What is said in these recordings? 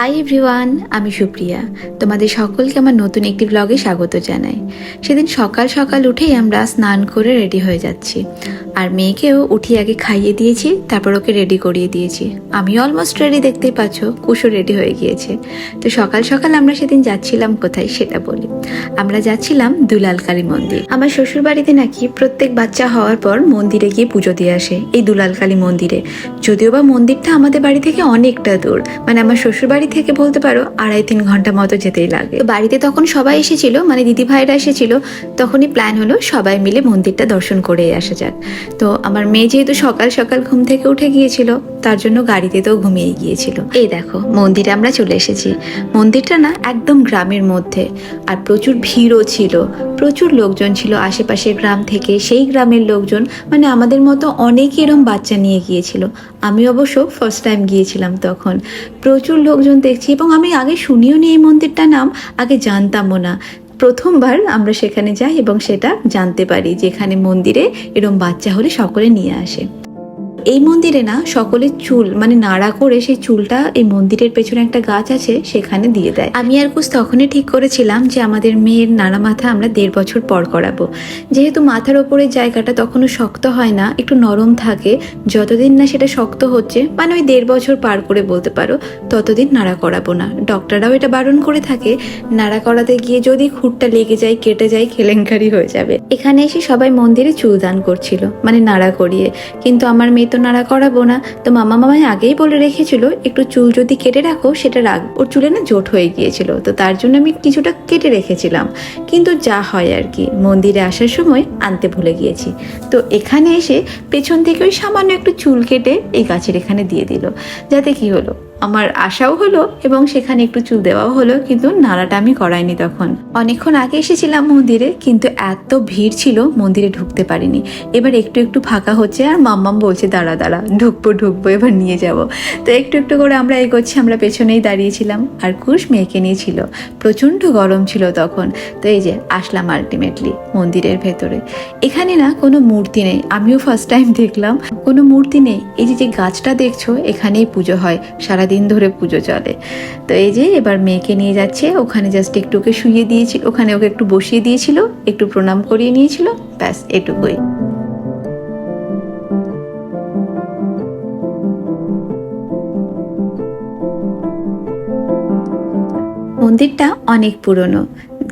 Hi everyone, আমি সুপ্রিয়া। তোমাদের সকলকে আমার নতুন একটি ব্লগে স্বাগত জানাই। সেদিন সকাল সকাল উঠেই আমরা স্নান করে রেডি হয়ে যাচ্ছি, আর মেয়েকেও উঠিয়ে আগে খাইয়ে দিয়েছি, তারপর ওকে রেডি করিয়ে দিয়েছি। আমি অলমোস্ট রেডি, দেখতেই পাচ্ছ, কুশো রেডি হয়ে গিয়েছে। তো সকাল সকাল আমরা সেদিন যাচ্ছিলাম কোথায় সেটা বলি। আমরা যাচ্ছিলাম দুলালকালী মন্দির। আমার শ্বশুর বাড়িতে নাকি প্রত্যেক বাচ্চা হওয়ার পর মন্দিরে গিয়ে পুজো দিয়ে আসে, এই দুলালকালী মন্দিরে। যদিও বা মন্দিরটা আমাদের বাড়ি থেকে অনেকটা দূর, মানে আমার শ্বশুর বাড়ি থেকে বলতে পারো 2.5-3 ঘন্টা মতো যেতেই লাগে। তো বাড়িতে তখন সবাই এসেছিল, মানে দিদি ভাইরা এসেছিল। তখনই প্ল্যান হলো সবাই মিলে মন্দিরটা দর্শন করে আসা যাক। তো আমার মেয়ে যেহেতু সকাল সকাল ঘুম থেকে উঠে গিয়েছিল, তার জন্য গাড়িতে তো ঘুমিয়ে গিয়েছিল। এই দেখো মন্দিরে আমরা চলে এসেছি। মন্দিরটা না একদম গ্রামের মধ্যে, আর প্রচুর ভিড়ও ছিল, প্রচুর লোকজন ছিল আশেপাশের গ্রাম থেকে। সেই গ্রামের লোকজন মানে আমাদের মতো অনেকে এরম বাচ্চা নিয়ে গিয়েছিল। আমি অবশ্য ফার্স্ট টাইম গিয়েছিলাম তখন। প্রচুর লোকজন দেখছি, এবং আমি আগে শুনিও নি এই মন্দিরটার নাম, আগে জানতামও না। প্রথমবার আমরা সেখানে যাই এবং সেটা জানতে পারি যে এখানে মন্দিরে এরম বাচ্চা হলে সকলে নিয়ে আসে। এই মন্দিরে না সকলের চুল মানে নাড়া করে সেই চুলটা এই মন্দিরের পেছনে একটা গাছ আছে সেখানে দিয়ে দেয়। আমি আর কুছ তখনই ঠিক করেছিলাম যে আমাদের মেয়ের নাড়া মাথা আমরা 1.5 বছর পর করাবো। যেহেতু মাথার ওপরের জায়গাটা তখনও শক্ত হয় না, একটু নরম থাকে। যতদিন না সেটা শক্ত হচ্ছে, মানে ওই 1.5 বছর পার করে বলতে পারো, ততদিন নাড়া করাবো না। ডক্টররাও এটা বারণ করে থাকে, নাড়া করাতে গিয়ে যদি খুঁটটা লেগে যায়, কেটে যায়, কেলেঙ্কারি হয়ে যাবে। এখানে এসে সবাই মন্দিরে চুল দান করছিল, মানে নাড়া করিয়ে। কিন্তু আমার মেয়ে তো নাড়া করাবো না, তো মামাই আগেই বলে রেখেছিল একটু চুল যদি কেটে রাখো সেটা রাখ। ওর চুলে না জোট হয়ে গিয়েছিল, তো তার জন্য আমি কিছুটা কেটে রেখেছিলাম। কিন্তু যা হয় আর কি, মন্দিরে আসার সময় আনতে ভুলে গিয়েছি। তো এখানে এসে পেছন থেকে ওই সামান্য একটু চুল কেটে এই গাছের এখানে দিয়ে দিল। যাতে কি হলো, আমার আশাও হলো এবং সেখানে একটু চুল দেওয়াও হলো, কিন্তু নাড়াটা আমি করাইনি তখন। অনেকক্ষণ আগে এসেছিলাম মন্দিরে, কিন্তু এত ভিড় ছিল মন্দিরে ঢুকতে পারিনি। এবার একটু একটু ফাঁকা হচ্ছে, আর মাম্মাম বলছে দাঁড়া দাঁড়া, ঢুকবো এবার নিয়ে যাব। তো একটু একটু করে আমরা এগোচ্ছি, আমরা পেছনেই দাঁড়িয়েছিলাম, আর কুশ মেয়েকে নিয়েছিল। প্রচণ্ড গরম ছিল তখন। তো এই যে আসলাম আলটিমেটলি মন্দিরের ভেতরে। এখানে না কোনো মূর্তি নেই, আমিও ফার্স্ট টাইম দেখলাম কোনো মূর্তি নেই। এই যে গাছটা দেখছো, এখানেই পুজো হয়, সারাদিন ধরে পুজো চলে। তো এই যে এবার মেয়েকে নিয়ে যাচ্ছে ওখানে, জাস্ট একটু ওকে শুইয়ে দিয়েছিল, ওখানে ওকে একটু বসিয়ে দিয়েছিল, একটু প্রণাম করিয়ে নিয়েছিল, ব্যাস এটুকুই। মন্দিরটা অনেক পুরনো।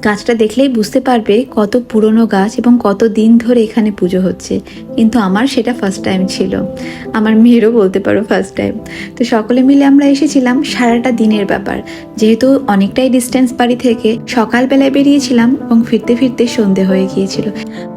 গাছটা দেখলেই বুঝতে পারবে কত পুরনো গাছ এবং কত দিন ধরে এখানে পুজো হচ্ছে। কিন্তু আমার সেটা ফার্স্ট টাইম ছিল, আমার মেয়েরও বলতে পারো ফার্স্ট টাইম। তো সকলে মিলে আমরা এসেছিলাম, সারাটা দিনের ব্যাপার। যেহেতু অনেকটাই ডিস্টেন্স বাড়ি থেকে, সকালবেলায় বেরিয়েছিলাম এবং ফিরতে ফিরতে সন্ধে হয়ে গিয়েছিল।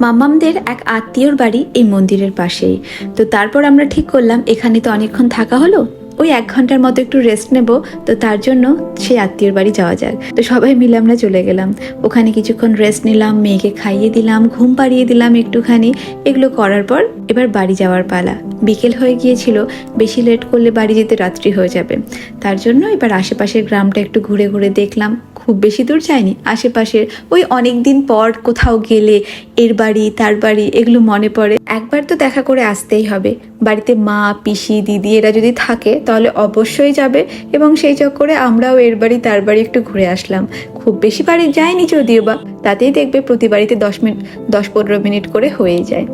মাম্মামদের এক আত্মীয়র বাড়ি এই মন্দিরের পাশেই। তো তারপর আমরা ঠিক করলাম এখানে তো অনেকক্ষণ থাকা হলো, ওই 1 ঘন্টার মতো একটু রেস্ট নেব, তো তার জন্য সেই আত্মীয়র বাড়ি যাওয়া যাক। তো সবাই মিলে আমরা চলে গেলাম ওখানে, কিছুক্ষণ রেস্ট নিলাম, মেয়েকে খাইয়ে দিলাম, ঘুম পাড়িয়ে দিলাম একটুখানি। এগুলো করার পর এবার বাড়ি যাওয়ার পালা। বিকেল হয়ে গিয়েছিল, বেশি লেট করলে বাড়ি যেতে রাত্রি হয়ে যাবে। তার জন্য এবার আশেপাশের গ্রামটা একটু ঘুরে ঘুরে দেখলাম। খুব বেশি দূর যায়নি, আশেপাশের ওই অনেক দিন পর কোথাও গেলে এর বাড়ি তার বাড়ি এগুলো মনে পড়ে। একবার তো দেখা করে আসতেই হবে। বাড়িতে মা, পিসি, দিদি এরা যদি থাকে তাহলে অবশ্যই যাবে, এবং সেই চক্করে আমরাও এর বাড়ি তার বাড়ি একটু ঘুরে আসলাম। খুব বেশি বাড়ি যায়নি যদিও বা, তাতেই দেখবে প্রতি বাড়িতে 10-15 মিনিট করে হয়েই যায়।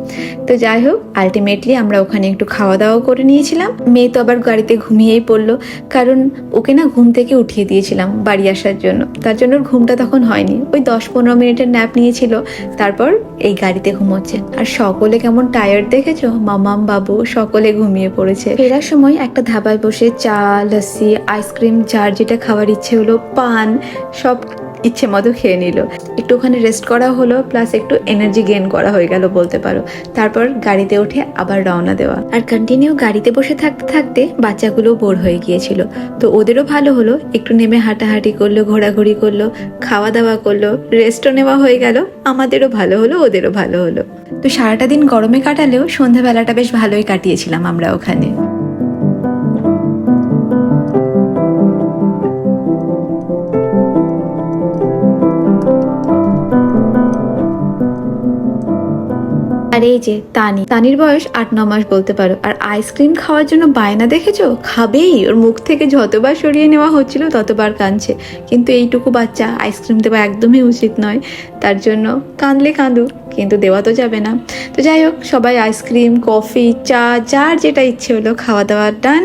তো যাই হোক, আলটিমেটলি আমরা ওখানে একটু খাওয়া দাওয়া করে নিয়েছিলাম। মেয়ে তো আবার গাড়িতে ঘুমিয়েই পড়লো, কারণ ওকে না ঘুম থেকে উঠিয়ে দিয়েছিলাম বাড়ি আসার জন্য। তার জন্য ওর ঘুমটা তখন হয়নি, ওই 10-15 মিনিটের ন্যাপ নিয়েছিল, তারপর এই গাড়িতে ঘুমোচ্ছে। আর সকলে কেমন টায়ার্ড দেখেছো, মামাম বাবু সকলে ঘুমিয়ে পড়েছে। ফেরার সময় একটা ধাবায় বসে চা, লস্যি, আইসক্রিম, যার যেটা খাওয়ার ইচ্ছে হলো, পান, সব ইচ্ছে মতো খেয়ে নিল। একটু ওখানে রেস্ট করা হলো, প্লাস একটু এনার্জি গেইন করা হয়ে গেল বলতে পারো। তারপর গাড়িতে উঠে আবার রওনা দেওয়া। আর কন্টিনিউ গাড়িতে বসে থাকতে থাকতে বাচ্চাগুলো বোর হয়ে গিয়েছিল, তো ওদেরও ভালো হলো, একটু নেমে হাঁটাহাঁটি করলো, ঘোরাঘুরি করলো, খাওয়া দাওয়া করলো, রেস্টও নেওয়া হয়ে গেল। আমাদেরও ভালো হলো, ওদেরও ভালো হলো। তো সারাটা দিন গরমে কাটালেও সন্ধ্যাবেলাটা বেশ ভালোই কাটিয়েছিলাম আমরা ওখানে। আর এই যে তানির বয়স 8-9 মাস বলতে পারো। আর আইসক্রিম খাওয়ার জন্য বায়না দেখেছো, খাবেই। ওর মুখ থেকে যতবার সরিয়ে নেওয়া হচ্ছিল ততবার কাঁদছে। কিন্তু এইটুকু বাচ্চা আইসক্রিম দেওয়া একদমই উচিত নয়, তার জন্য কাঁদলে কাঁদুক, কিন্তু দেওয়া তো যাবে না। তো যাই হোক, সবাই আইসক্রিম, কফি, চা, যার যেটা ইচ্ছে হলো খাওয়া দাওয়া ডান।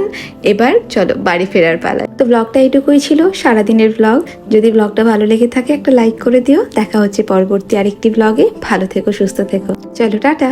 এবার চলো বাড়ি ফেরার পালা। তো ব্লগটা এইটুকুই ছিল, সারাদিনের ব্লগ। যদি ব্লগটা ভালো লেগে থাকে একটা লাইক করে দিও। দেখা হচ্ছে পরবর্তী আরেকটি ব্লগে। ভালো থেকো, সুস্থ থেকো। চলো টাটা।